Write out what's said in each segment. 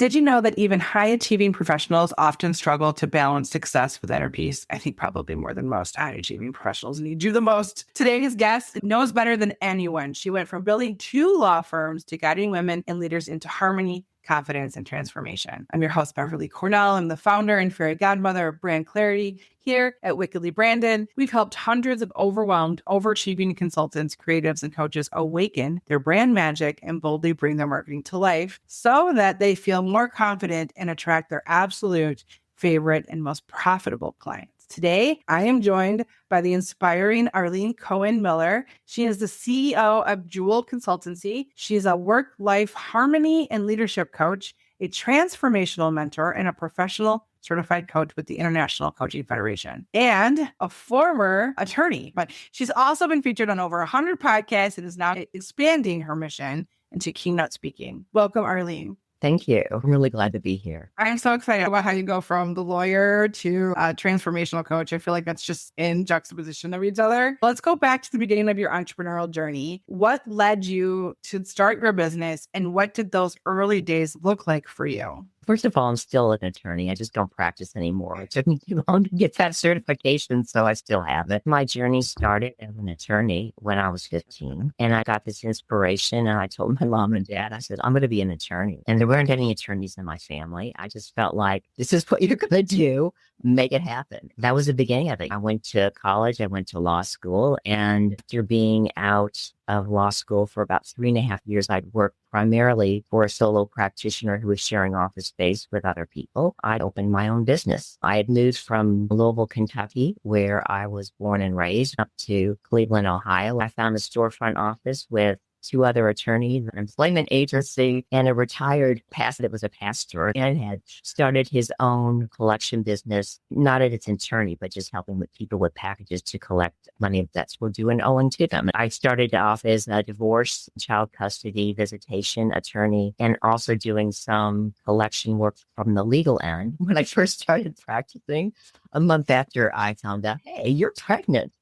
Did you know that even high-achieving professionals often struggle to balance success with inner peace? I think probably more than most high-achieving professionals need you the most. Today's guest knows better than anyone. She went from building 2 law firms to guiding women and leaders into harmony, confidence, and transformation. I'm your host, Beverly Cornell. I'm the founder and fairy godmother of Brand Clarity here at Wickedly Branded. We've helped hundreds of overwhelmed, overachieving consultants, creatives, and coaches awaken their brand magic and boldly bring their marketing to life so that they feel more confident and attract their absolute favorite and most profitable clients. Today, I am joined by the inspiring Arlene Cohen Miller. She is the CEO of Jewel Consultancy. She's a work-life harmony and leadership coach, a transformational mentor, and a professional certified coach with the International Coaching Federation, and a former attorney. But she's also been featured on over 100 podcasts and is now expanding her mission into keynote speaking. Welcome, Arlene. Thank you. I'm really glad to be here. I'm so excited about how you go from the lawyer to a transformational coach. I feel like that's just in juxtaposition of each other. Let's go back to the beginning of your entrepreneurial journey. What led you to start your business, and what did those early days look like for you? First of all, I'm still an attorney. I just don't practice anymore. It took me too long to get that certification, so I still have it. My journey started as an attorney when I was 15, and I got this inspiration, and I told my mom and dad, I said, I'm going to be an attorney. And there weren't any attorneys in my family. I just felt like, this is what you're going to do. Make it happen. That was the beginning of it. I went to college. I went to law school. And after being out of law school for about 3.5 years, I'd worked primarily for a solo practitioner who was sharing office space with other people. I'd opened my own business. I had moved from Louisville, Kentucky, where I was born and raised, up to Cleveland, Ohio. I found a storefront office with 2 other attorneys, an employment agency, and a retired pastor that was a pastor, and had started his own collection business, not as an attorney, but just helping with people with packages to collect money if debts were due and owing to them. I started off as a divorce, child custody, visitation attorney, and also doing some collection work from the legal end. When I first started practicing, a month after I found out, hey, you're pregnant.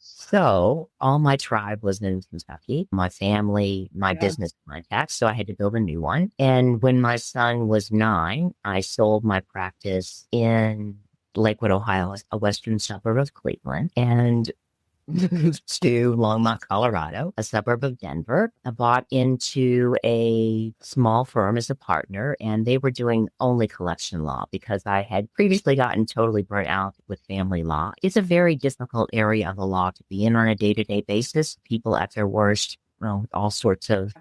So all my tribe was in Kentucky, my family, my business contacts. So I had to build a new one. And when my son was 9, I sold my practice in Lakewood, Ohio, a western suburb of Cleveland, and moved to Longmont, Colorado, a suburb of Denver. I bought into a small firm as a partner, and they were doing only collection law because I had previously gotten totally burnt out with family law. It's a very difficult area of the law to be in on a day-to-day basis. People at their worst, all sorts of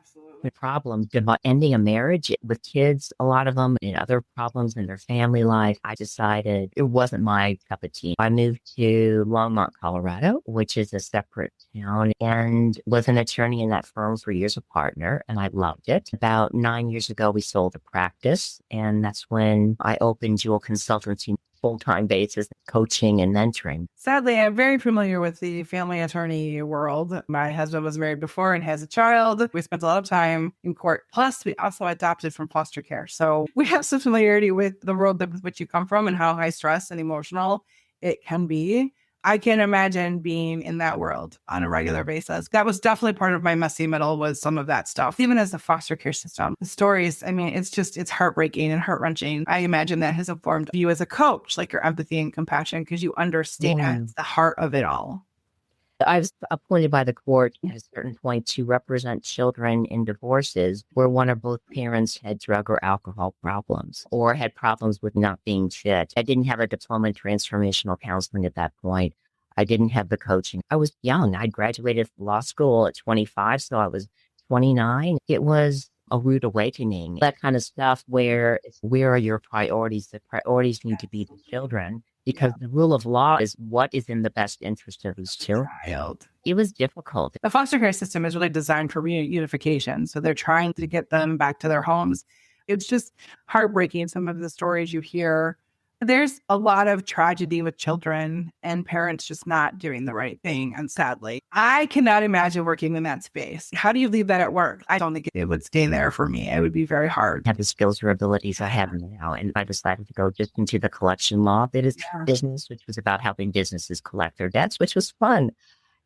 problems about ending a marriage with kids, a lot of them, and other problems in their family life. I decided it wasn't my cup of tea. I moved to Longmont, Colorado, which is a separate town, and was an attorney in that firm for years, a partner, and I loved it. About 9 years ago, we sold the practice, and that's when I opened Jewel Consultancy full-time basis, coaching and mentoring. Sadly, I'm very familiar with the family attorney world. My husband was married before and has a child. We spent a lot of time in court. Plus, we also adopted from foster care. So we have some familiarity with the world with which you come from and how high stress and emotional it can be. I can imagine being in that world on a regular basis. That was definitely part of my messy middle, was some of that stuff. Even as a foster care system, the stories, I mean, it's heartbreaking and heart-wrenching. I imagine that has informed you as a coach, like your empathy and compassion, because you understand the heart of it all. I was appointed by the court at a certain point to represent children in divorces where one or both parents had drug or alcohol problems or had problems with not being fit. I didn't have a diploma in transformational counseling at that point. I didn't have the coaching. I was young. I graduated from law school at 25, so I was 29. It was a rude awakening, that kind of stuff where are your priorities? The priorities need to be the children. Because the rule of law is what is in the best interest of those children. It was difficult. The foster care system is really designed for reunification. So they're trying to get them back to their homes. It's just heartbreaking, some of the stories you hear. There's a lot of tragedy with children and parents just not doing the right thing. And sadly, I cannot imagine working in that space. How do you leave that at work? I don't think it would stay there for me. It would be very hard. I have the skills or abilities I have now. And I decided to go just into the collection law that is business, which was about helping businesses collect their debts, which was fun.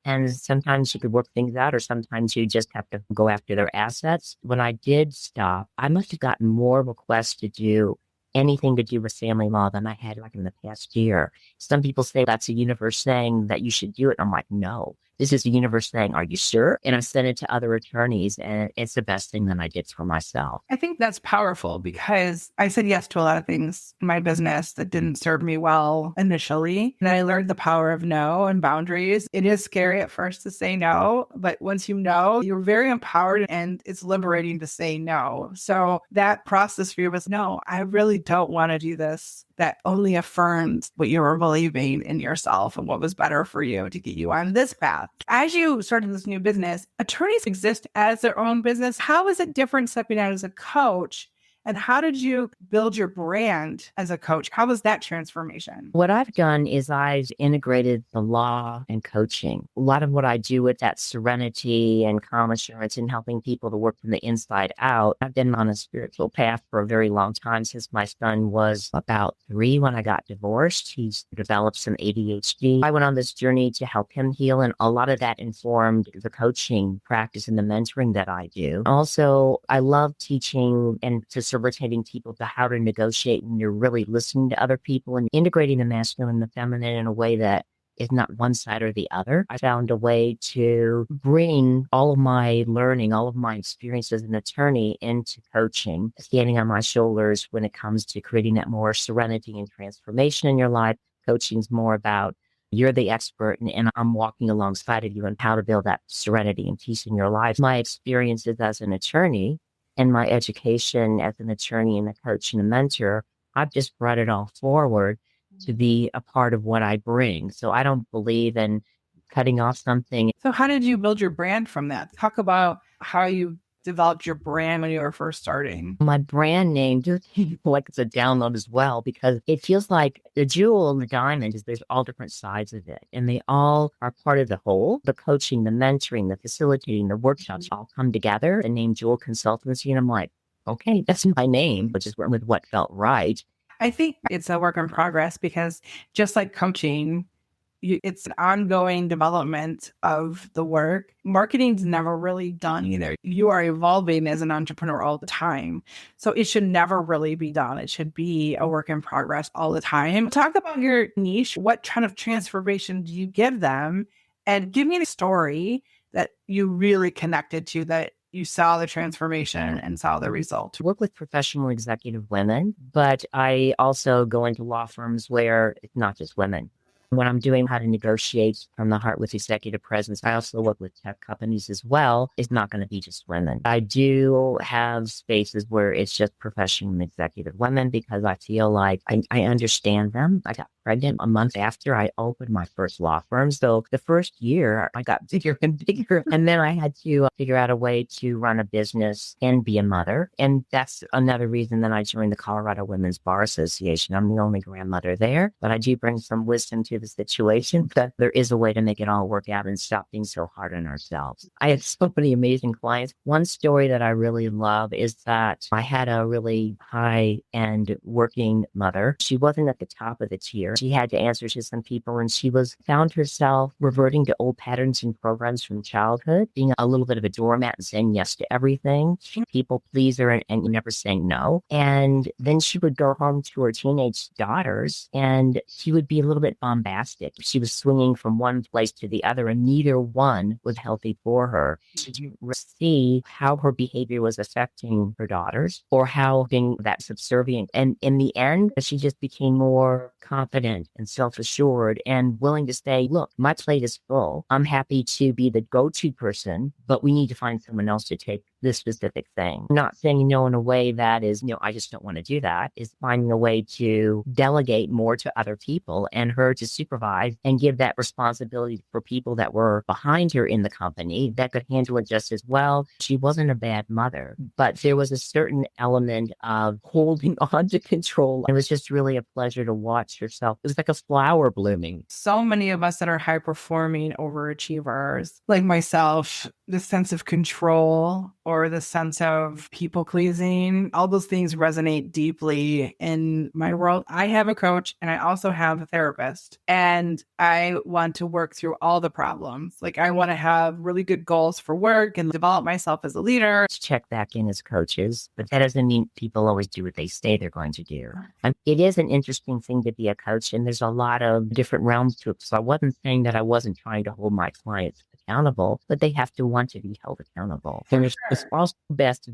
And sometimes you could work things out, or sometimes you just have to go after their assets. When I did stop, I must have gotten more requests to do anything to do with family law than I had like in the past year. Some people say that's the universe saying that you should do it. I'm like, no, this is the universe saying, are you sure? And I sent it to other attorneys, and it's the best thing that I did for myself. I think that's powerful because I said yes to a lot of things in my business that didn't serve me well initially. And I learned the power of no and boundaries. It is scary at first to say no, but once you know, you're very empowered and it's liberating to say no. So that process for you was no, I really don't want to do this. That only affirmed what you were believing in yourself and what was better for you to get you on this path. As you started this new business, attorneys exist as their own business. How is it different stepping out as a coach? And how did you build your brand as a coach? How was that transformation? What I've done is I've integrated the law and coaching. A lot of what I do with that serenity and calm assurance and helping people to work from the inside out. I've been on a spiritual path for a very long time, since my son was about 3 when I got divorced. He's developed some ADHD. I went on this journey to help him heal, and a lot of that informed the coaching practice and the mentoring that I do. Also, I love teaching and facilitating people to how to negotiate when you're really listening to other people and integrating the masculine and the feminine in a way that is not one side or the other. I found a way to bring all of my learning, all of my experience as an attorney into coaching, standing on my shoulders when it comes to creating that more serenity and transformation in your life. Coaching's more about you're the expert, and I'm walking alongside of you on how to build that serenity and peace in your life. My experiences as an attorney and my education as an attorney and a coach and a mentor, I've just brought it all forward to be a part of what I bring. So I don't believe in cutting off something. So how did you build your brand from that? Talk about how you developed your brand when you were first starting. My brand name, like it's a download as well, because it feels like the jewel and the diamond is there's all different sides of it, and they all are part of the whole. The coaching, the mentoring, the facilitating, the workshops all come together. The name Jewel Consultancy, and I'm like, okay, that's my name, but just went with what felt right. I think it's a work in progress because just like coaching, it's an ongoing development of the work. Marketing's never really done either. You are evolving as an entrepreneur all the time. So it should never really be done. It should be a work in progress all the time. Talk about your niche. What kind of transformation do you give them? And give me a story that you really connected to, that you saw the transformation and saw the result. I work with professional executive women, but I also go into law firms where it's not just women. When I'm doing how to negotiate from the heart with executive presence, I also work with tech companies as well. It's not going to be just women. I do have spaces where it's just professional and executive women because I feel like I understand them. I got pregnant a month after I opened my first law firm. So the first year I got bigger and bigger. And then I had to figure out a way to run a business and be a mother. And that's another reason that I joined the Colorado Women's Bar Association. I'm the only grandmother there, but I do bring some wisdom to the situation that there is a way to make it all work out and stop being so hard on ourselves. I have so many amazing clients. One story that I really love is that I had a really high-end working mother. She wasn't at the top of the tier. She had to answer to some people, and she found herself reverting to old patterns and programs from childhood, being a little bit of a doormat and saying yes to everything, people pleaser, and never saying no. And then she would go home to her teenage daughters, and she would be a little bit bombastic. She was swinging from one place to the other, and neither one was healthy for her. She didn't see how her behavior was affecting her daughters or how being that subservient. And in the end, she just became more confident and self-assured and willing to say, look, my plate is full. I'm happy to be the go-to person, but we need to find someone else to take this specific thing. Not saying no in a way that is, I just don't want to do that, is finding a way to delegate more to other people and her to supervise and give that responsibility for people that were behind her in the company that could handle it just as well. She wasn't a bad mother, but there was a certain element of holding on to control. It was just really a pleasure to watch herself. It was like a flower blooming. So many of us that are high performing overachievers, like myself, the sense of control or the sense of people pleasing, all those things resonate deeply in my world. I have a coach and I also have a therapist, and I want to work through all the problems. Like, I want to have really good goals for work and develop myself as a leader. Check back in as coaches, but that doesn't mean people always do what they say they're going to do. It is an interesting thing to be a coach, and there's a lot of different realms to it. So I wasn't saying that I wasn't trying to hold my clients accountable, but they have to want to be held accountable. And it's also best,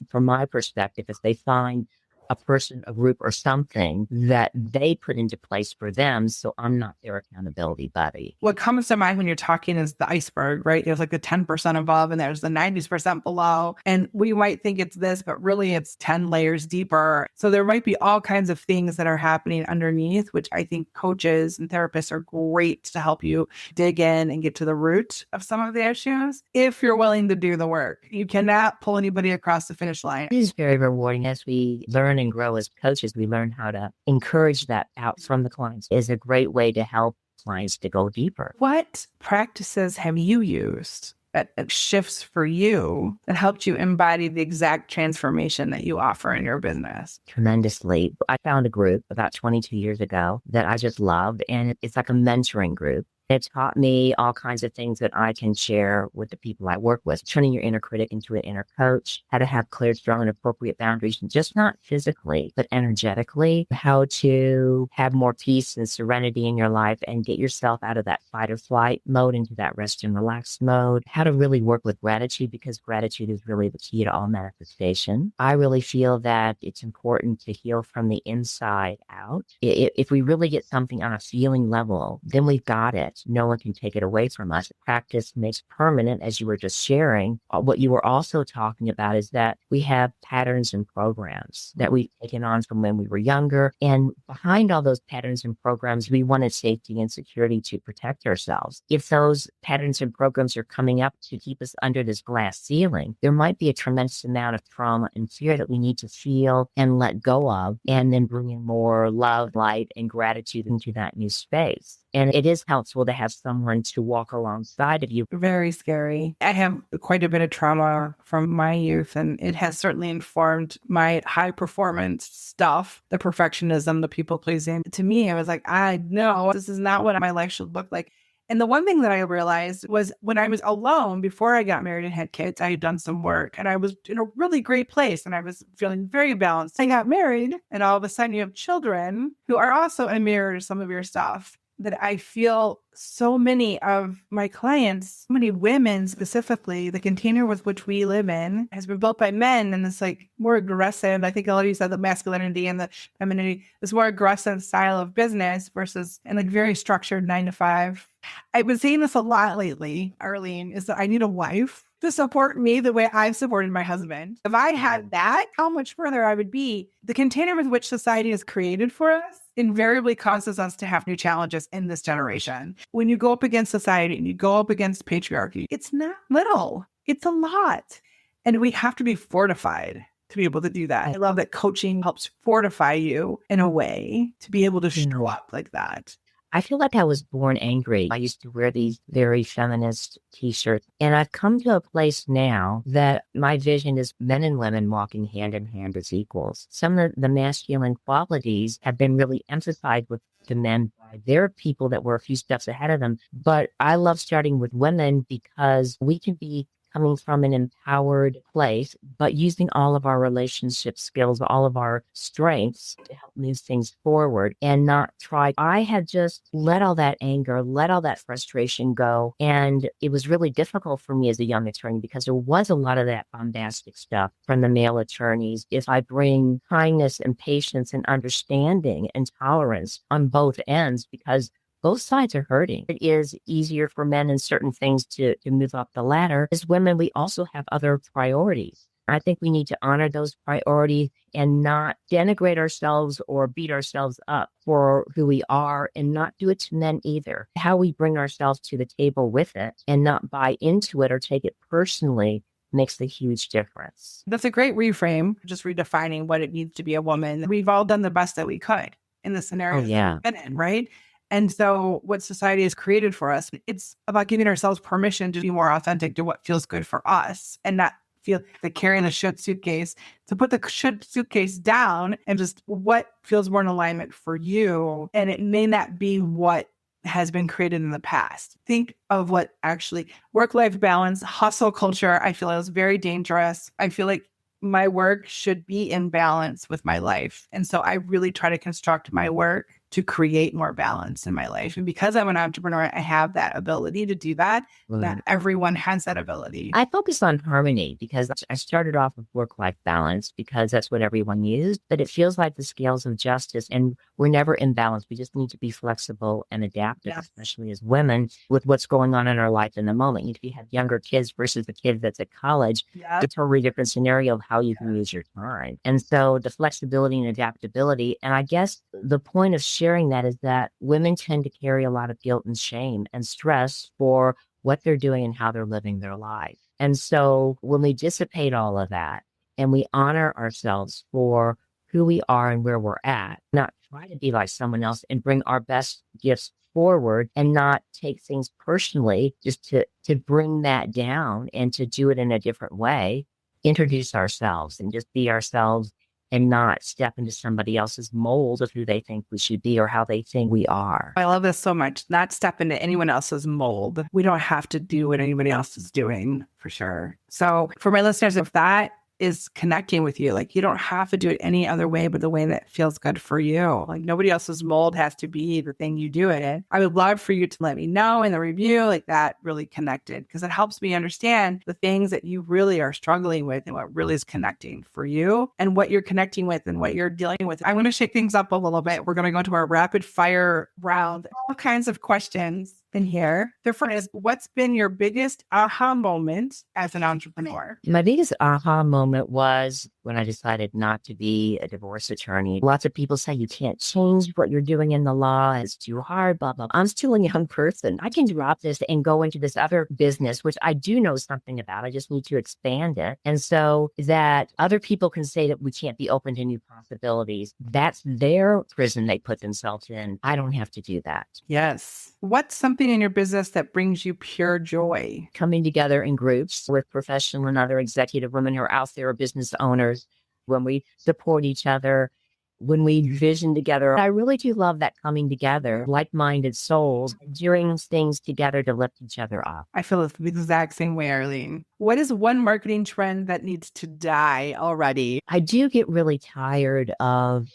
from my perspective, if they find a person, a group, or something that they put into place for them. So I'm not their accountability buddy. What comes to mind when you're talking is the iceberg, right? There's like the 10% above and there's the 90% below. And we might think it's this, but really it's 10 layers deeper. So there might be all kinds of things that are happening underneath, which I think coaches and therapists are great to help you dig in and get to the root of some of the issues if you're willing to do the work. You cannot pull anybody across the finish line. It is very rewarding. As we learn and grow as coaches, we learn how to encourage that out from the clients. It is a great way to help clients to go deeper. What practices have you used at shifts for you that helped you embody the exact transformation that you offer in your business? Tremendously. I found a group about 22 years ago that I just loved, and it's like a mentoring group. It taught me all kinds of things that I can share with the people I work with, turning your inner critic into an inner coach, how to have clear, strong, and appropriate boundaries, just not physically, but energetically, how to have more peace and serenity in your life and get yourself out of that fight or flight mode into that rest and relax mode, how to really work with gratitude, because gratitude is really the key to all manifestation. I really feel that it's important to heal from the inside out. If we really get something on a feeling level, then we've got it. No one can take it away from us. Practice makes permanent, as you were just sharing. What you were also talking about is that we have patterns and programs that we've taken on from when we were younger. And behind all those patterns and programs, we wanted safety and security to protect ourselves. If those patterns and programs are coming up to keep us under this glass ceiling, there might be a tremendous amount of trauma and fear that we need to feel and let go of, and then bring in more love, light, and gratitude into that new space. And it is helpful to have someone to walk alongside of you. Very scary. I have quite a bit of trauma from my youth, and it has certainly informed my high performance stuff, the perfectionism, the people pleasing. To me, I was like, I know this is not what my life should look like. And the one thing that I realized was when I was alone before I got married and had kids, I had done some work and I was in a really great place and I was feeling very balanced. I got married and all of a sudden you have children who are also a mirror to some of your stuff. That I feel so many of my clients, so many women specifically, the container with which we live in has been built by men, and it's like more aggressive. I think a lot of you said the masculinity and the femininity, this more aggressive style of business versus and like very structured 9 to 5. I've been seeing this a lot lately, Arlene, is that I need a wife to support me the way I've supported my husband. If I had that, how much further I would be. The container with which society is created for us invariably causes us to have new challenges in this generation. When you go up against society and you go up against patriarchy, it's not little, it's a lot. And we have to be fortified to be able to do that. I love that coaching helps fortify you in a way to be able to show up like that. I feel like I was born angry. I used to wear these very feminist t-shirts, and I've come to a place now that my vision is men and women walking hand in hand as equals. Some of the masculine qualities have been really emphasized with the men. There are people that were a few steps ahead of them, but I love starting with women because we can be coming from an empowered place, but using all of our relationship skills, all of our strengths to help move things forward and not try. I had just let all that anger, let all that frustration go. And it was really difficult for me as a young attorney because there was a lot of that bombastic stuff from the male attorneys. If I bring kindness and patience and understanding and tolerance on both ends, because both sides are hurting. It is easier for men in certain things to move up the ladder. As women, we also have other priorities. I think we need to honor those priorities and not denigrate ourselves or beat ourselves up for who we are, and not do it to men either. How we bring ourselves to the table with it and not buy into it or take it personally makes a huge difference. That's a great reframe, just redefining what it means to be a woman. We've all done the best that we could in the scenario Oh, yeah. we've been in, right? And so what society has created for us, it's about giving ourselves permission to be more authentic to what feels good for us and not feel like carrying a should suitcase, to put the should suitcase down and just what feels more in alignment for you. And it may not be what has been created in the past. Think of what actually work-life balance, hustle culture, I feel is very dangerous. I feel like my work should be in balance with my life. And so I really try to construct my work to create more balance in my life. And because I'm an entrepreneur, I have that ability to do that. Not everyone has that ability. I focus on harmony because I started off with work-life balance because that's what everyone used, but it feels like the scales of justice and we're never in balance. We just need to be flexible and adaptive, especially as women with what's going on in our life in the moment. If you have younger kids versus the kid that's at college, it's a totally different scenario of how you can use your time. And so the flexibility and adaptability, and I guess the point of sharing that is that women tend to carry a lot of guilt and shame and stress for what they're doing and how they're living their life. And so when we dissipate all of that and we honor ourselves for who we are and where we're at, not try to be like someone else and bring our best gifts forward and not take things personally, just to bring that down and to do it in a different way, introduce ourselves and just be ourselves and not step into somebody else's mold of who they think we should be or how they think we are. I love this so much. Not step into anyone else's mold. We don't have to do what anybody else is doing, for sure. So for my listeners, if that is connecting with you, like you don't have to do it any other way but the way that feels good for you. Like nobody else's mold has to be the thing you do it in. I would love for you to let me know in the review, like that really connected, because it helps me understand the things that you really are struggling with and what really is connecting for you and what you're connecting with and what you're dealing with. I'm going to shake things up a little bit. We're going to go into our rapid fire round. All kinds of questions in here. The first is, what's been your biggest aha moment as an entrepreneur? My biggest aha moment was when I decided not to be a divorce attorney. Lots of people say you can't change what you're doing in the law. It's too hard, blah, blah. I'm still a young person. I can drop this and go into this other business, which I do know something about. I just need to expand it. And so that other people can say that we can't be open to new possibilities. That's their prison they put themselves in. I don't have to do that. Yes. What's something in your business that brings you pure joy? Coming together in groups with professional and other executive women who are out there, business owners, when we support each other, when we vision together. I really do love that coming together, like-minded souls, doing things together to lift each other up. I feel the exact same way, Arlene. What is one marketing trend that needs to die already? I do get really tired of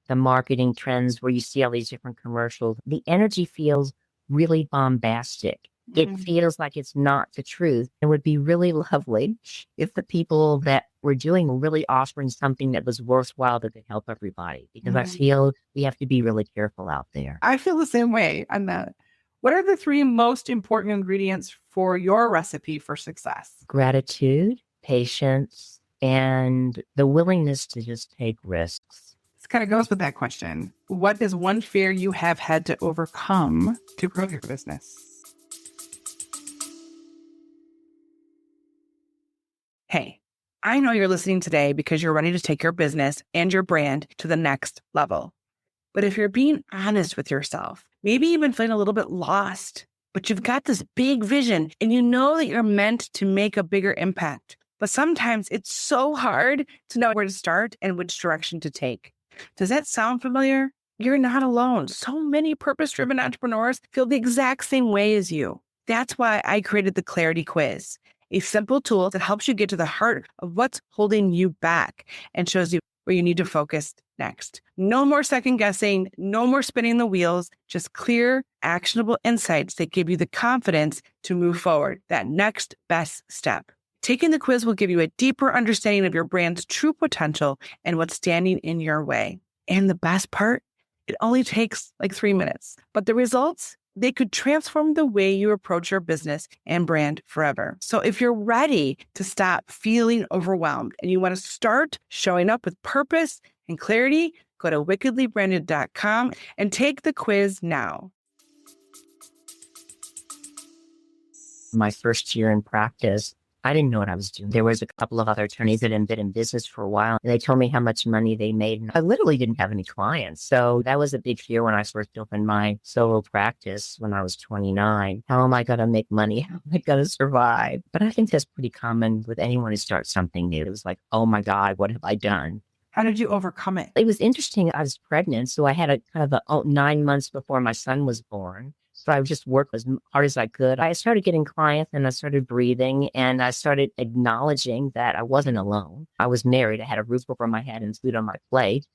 the marketing trends where you see all these different commercials. The energy feels really bombastic. It feels like it's not the truth. It would be really lovely if the people that were doing were really offering something that was worthwhile that could help everybody, because I feel we have to be really careful out there. I feel the same way on that. What are the 3 most important ingredients for your recipe for success? Gratitude, patience, and the willingness to just take risks. This kind of goes with that question. What is one fear you have had to overcome to grow your business? Hey, I know you're listening today because you're ready to take your business and your brand to the next level. But if you're being honest with yourself, maybe even feeling a little bit lost, but you've got this big vision and you know that you're meant to make a bigger impact. But sometimes it's so hard to know where to start and which direction to take. Does that sound familiar? You're not alone. So many purpose-driven entrepreneurs feel the exact same way as you. That's why I created the Clarity Quiz, a simple tool that helps you get to the heart of what's holding you back and shows you where you need to focus next. No more second guessing, no more spinning the wheels, just clear, actionable insights that give you the confidence to move forward, that next best step. Taking the quiz will give you a deeper understanding of your brand's true potential and what's standing in your way. And the best part, it only takes like 3 minutes, but the results, they could transform the way you approach your business and brand forever. So if you're ready to stop feeling overwhelmed and you want to start showing up with purpose and clarity, go to wickedlybranded.com and take the quiz now. My first year in practice, I didn't know what I was doing. There was a couple of other attorneys that had been in business for a while, and they told me how much money they made. And I literally didn't have any clients. So that was a big fear when I first opened my solo practice when I was 29. How am I going to make money? How am I going to survive? But I think that's pretty common with anyone who starts something new. It was like, oh my God, what have I done? How did you overcome it? It was interesting. I was pregnant, so I had a kind of 9 months before my son was born. So I just worked as hard as I could. I started getting clients and I started breathing and I started acknowledging that I wasn't alone. I was married. I had a roof over my head and food on my plate.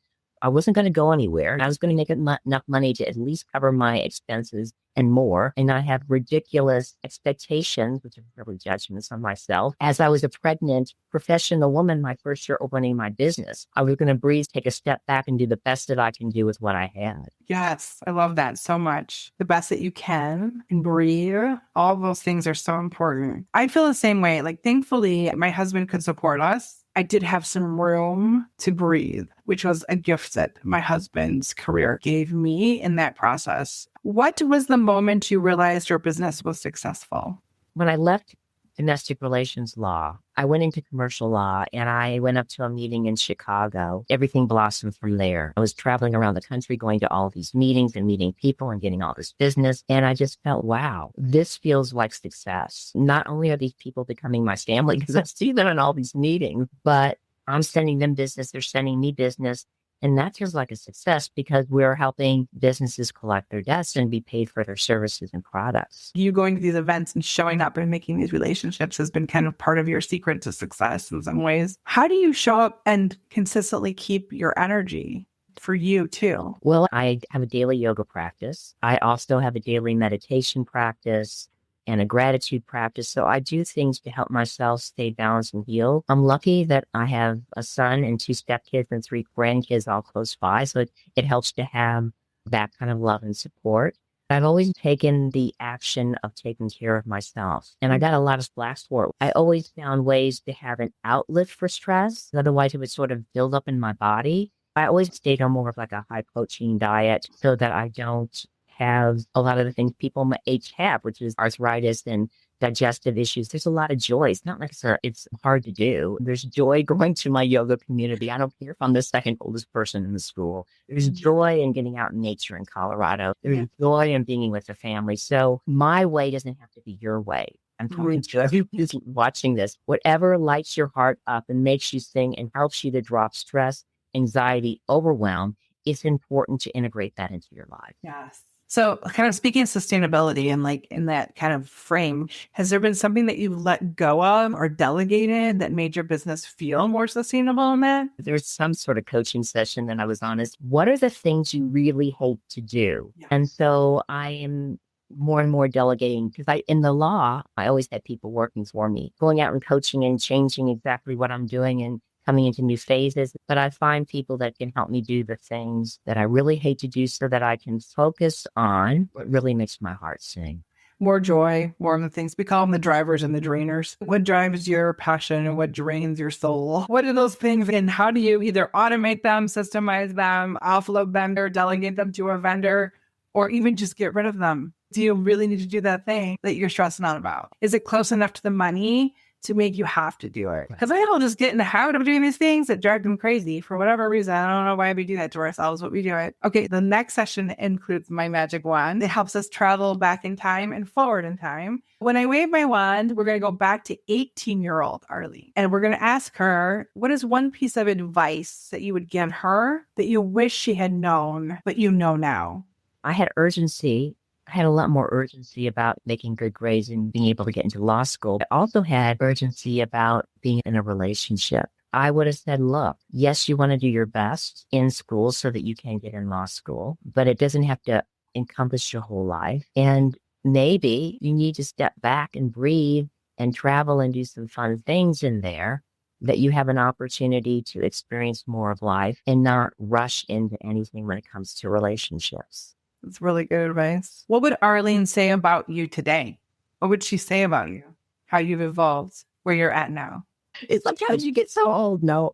I wasn't going to go anywhere. I was going to make enough money to at least cover my expenses and more. And I have ridiculous expectations, which are really judgments on myself. As I was a pregnant professional woman, my first year opening my business, I was going to breathe, take a step back and do the best that I can do with what I had. Yes, I love that so much. The best that you can and breathe. All those things are so important. I feel the same way. Like, thankfully, my husband could support us. I did have some room to breathe, which was a gift that my husband's career gave me in that process. What was the moment you realized your business was successful? When I left domestic relations law, I went into commercial law and I went up to a meeting in Chicago. Everything blossomed from there. I was traveling around the country, going to all these meetings and meeting people and getting all this business. And I just felt, wow, this feels like success. Not only are these people becoming my family because I see them in all these meetings, but I'm sending them business. They're sending me business. And that feels like a success because we're helping businesses collect their debts and be paid for their services and products. You going to these events and showing up and making these relationships has been kind of part of your secret to success in some ways. How do you show up and consistently keep your energy for you too? Well, I have a daily yoga practice. I also have a daily meditation practice and a gratitude practice. So I do things to help myself stay balanced and heal. I'm lucky that I have a son and 2 stepkids and 3 grandkids all close by. So it helps to have that kind of love and support. I've always taken the action of taking care of myself. And I got a lot of flack for it. I always found ways to have an outlet for stress. Otherwise, it would sort of build up in my body. I always stayed on more of like a high protein diet so that I don't have a lot of the things people my age have, which is arthritis and digestive issues. There's a lot of joy. It's not like it's hard to do. There's joy going to my yoga community. I don't care if I'm the second oldest person in the school. There's joy in getting out in nature in Colorado. There's joy in being with the family. So my way doesn't have to be your way. I'm talking to everyone who's watching this. Whatever lights your heart up and makes you sing and helps you to drop stress, anxiety, overwhelm, it's important to integrate that into your life. Yes. So kind of speaking of sustainability and like in that kind of frame, has there been something that you've let go of or delegated that made your business feel more sustainable in that? There's some sort of coaching session that I was honest. What are the things you really hope to do? Yes. And so I am more and more delegating because in the law, I always had people working for me, going out and coaching and changing exactly what I'm doing and coming into new phases. But I find people that can help me do the things that I really hate to do so that I can focus on what really makes my heart sing. More joy, more of the things. We call them the drivers and the drainers. What drives your passion and what drains your soul? What are those things? And how do you either automate them, systemize them, offload them, or delegate them to a vendor, or even just get rid of them? Do you really need to do that thing that you're stressing out about? Is it close enough to the money to make you have to do it? Because I all just get in the habit of doing these things that drive them crazy for whatever reason. I don't know why we do that to ourselves, but we do it. Okay, the next session includes my magic wand. It helps us travel back in time and forward in time. When I wave my wand, we're going to go back to 18-year-old Arlene. And we're going to ask her, what is one piece of advice that you would give her that you wish she had known, but you know now? I had urgency. I had a lot more urgency about making good grades and being able to get into law school. I also had urgency about being in a relationship. I would have said, look, yes, you want to do your best in school so that you can get in law school, but it doesn't have to encompass your whole life. And maybe you need to step back and breathe and travel and do some fun things in there, that you have an opportunity to experience more of life and not rush into anything when it comes to relationships. That's really good advice. What would Arlene say about you today? What would she say about you? How you've evolved, where you're at now? It's like, how did you get so old? No.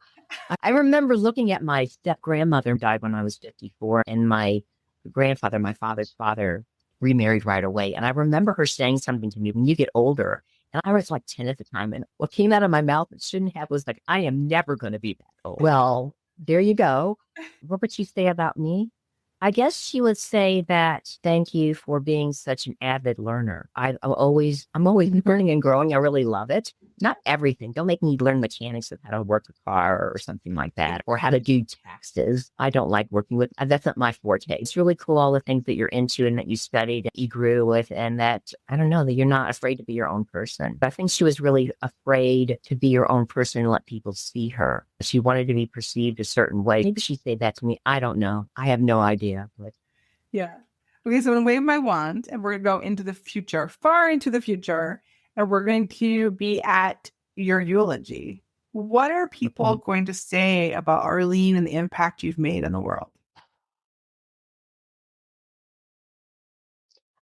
I remember looking at my step-grandmother died when I was 54, and my grandfather, my father's father, remarried right away. And I remember her saying something to me, when you get older, And I was like 10 at the time. And what came out of my mouth that shouldn't have was like, I am never going to be that old. Well, there you go. What would she say about me? I guess she would say that thank you for being such an avid learner. I'm always learning and growing. I really love it. Not everything. Don't make me learn mechanics of how to work a car or something like that, or how to do taxes. I don't like working with, that's not my forte. It's really cool, all the things that you're into and that you studied, that you grew with, and that, I don't know, that you're not afraid to be your own person. But I think she was really afraid to be your own person and let people see her. She wanted to be perceived a certain way. Maybe she'd say that to me. I don't know. I have no idea. But Yeah. Okay, so I'm going to wave my wand and we're going to go into the future, far into the future, and we're going to be at your eulogy. What are people going to say about Arlene and the impact you've made in the world?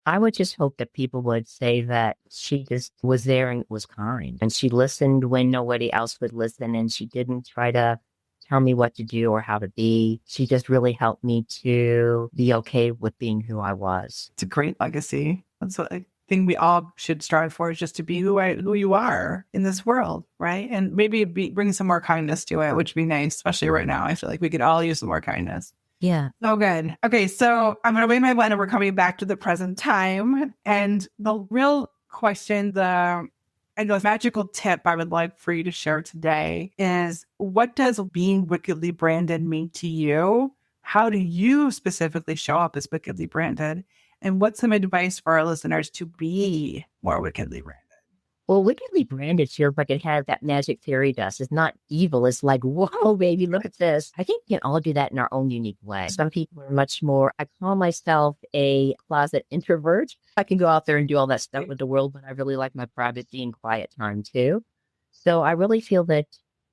I would just hope that people would say that she just was there and was kind. And she listened when nobody else would listen. And she didn't try to tell me what to do or how to be. She just really helped me to be okay with being who I was. It's a great legacy. That's what I think we all should strive for, is just to be who you are in this world, right? And maybe bring some more kindness to it, which would be nice, especially right now. I feel like we could all use some more kindness. Yeah. So good. Okay, so I'm going to wave my wand and we're coming back to the present time. And the real question, the magical tip I would like for you to share today is, what does being wickedly branded mean to you? How do you specifically show up as wickedly branded? And what's some advice for our listeners to be more wickedly branded? Well, wickedly branded feels like it has that magic fairy dust. It's not evil. It's like, whoa, baby, look at this. I think we can all do that in our own unique way. Some people are much more, I call myself a closet introvert. I can go out there and do all that stuff with the world, but I really like my privacy and quiet time too. So I really feel that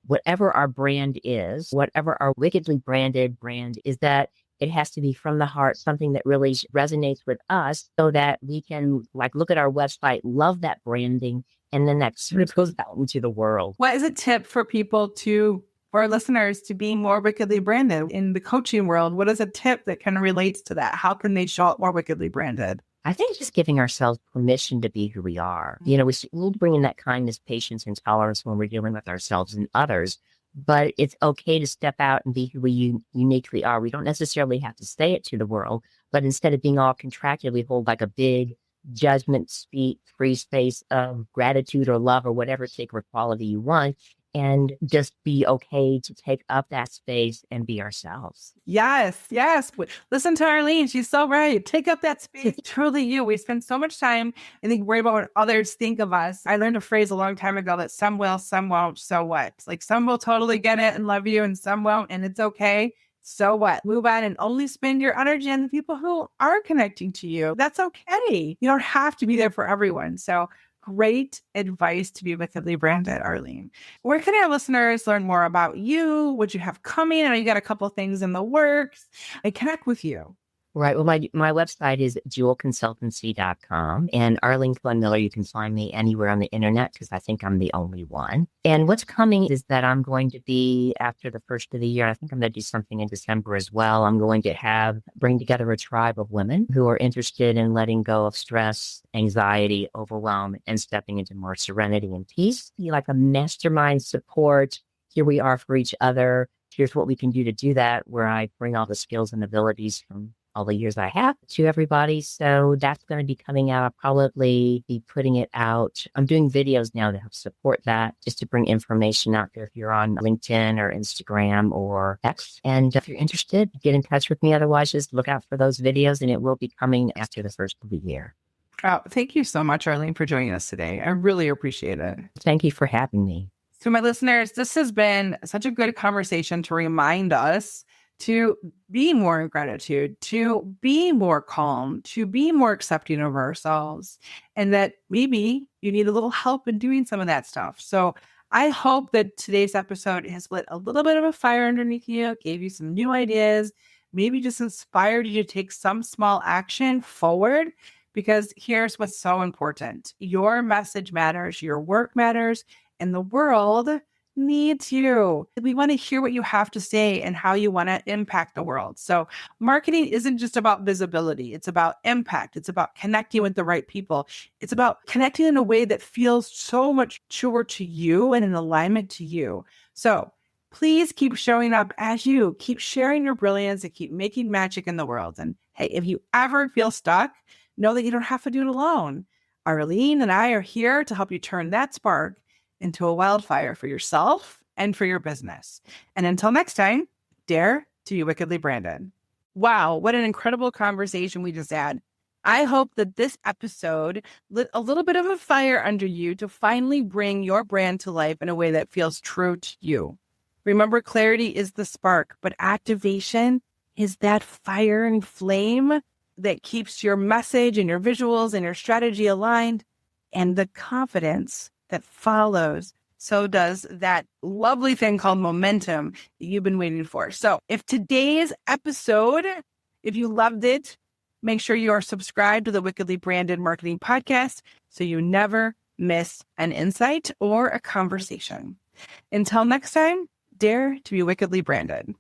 whatever our brand is, whatever our wickedly branded brand is, that it has to be from the heart, something that really resonates with us, so that we can like look at our website, love that branding, and then that sort of goes out into the world. What is a tip for people for our listeners to be more wickedly branded in the coaching world? What is a tip that kind of relates to that? How can they show up more wickedly branded? I think just giving ourselves permission to be who we are. We'll bring in that kindness, patience, and tolerance when we're dealing with ourselves and others. But it's okay to step out and be who we uniquely are. We don't necessarily have to say it to the world, but instead of being all contracted, we hold like a big judgment speak, free space of gratitude or love or whatever sacred quality you want, and just be okay to take up that space and be ourselves. Yes, yes. Listen to Arlene. She's so right. Take up that space. Truly you. We spend so much time, I think, worried about what others think of us. I learned a phrase a long time ago that some will, some won't. So what? Like, some will totally get it and love you and some won't, and it's okay. So what? Move on and only spend your energy on the people who are connecting to you. That's okay. You don't have to be there for everyone. So great advice to be wickedly branded, Arlene. Where can our listeners learn more about you? What you have coming? I know you got a couple things in the works. I connect with you. Right. Well, my website is jewelconsultancy.com. And Arlene Cohen Miller, you can find me anywhere on the internet because I think I'm the only one. And what's coming is that I'm going to be, after the first of the year, I think I'm going to do something in December as well. I'm going to bring together a tribe of women who are interested in letting go of stress, anxiety, overwhelm, and stepping into more serenity and peace. Be like a mastermind support. Here we are for each other. Here's what we can do to do that, where I bring all the skills and abilities from all the years I have to everybody. So that's going to be coming out. I'll probably be putting it out. I'm doing videos now to help support that, just to bring information out there if you're on LinkedIn or Instagram or X. And if you're interested, get in touch with me. Otherwise, just look out for those videos, and it will be coming after the first of the year. Oh, thank you so much, Arlene, for joining us today. I really appreciate it. Thank you for having me. To my listeners, this has been such a good conversation to remind us to be more in gratitude, to be more calm, to be more accepting of ourselves, and that maybe you need a little help in doing some of that stuff. So I hope that today's episode has lit a little bit of a fire underneath you, gave you some new ideas, maybe just inspired you to take some small action forward, because here's what's so important. Your message matters, your work matters, and the world needs you. We want to hear what you have to say and how you want to impact the world. So marketing isn't just about visibility. It's about impact. It's about connecting with the right people. It's about connecting in a way that feels so much truer to you and in alignment to you. So please keep showing up as you, keep sharing your brilliance, and keep making magic in the world. And hey, if you ever feel stuck, know that you don't have to do it alone. Arlene and I are here to help you turn that spark into a wildfire for yourself and for your business. And until next time, dare to be wickedly branded. Wow, what an incredible conversation we just had. I hope that this episode lit a little bit of a fire under you to finally bring your brand to life in a way that feels true to you. Remember, clarity is the spark, but activation is that fire and flame that keeps your message and your visuals and your strategy aligned, and the confidence that follows. So does that lovely thing called momentum that you've been waiting for. So if today's episode, if you loved it, make sure you are subscribed to the Wickedly Branded Marketing Podcast so you never miss an insight or a conversation. Until next time, dare to be wickedly branded.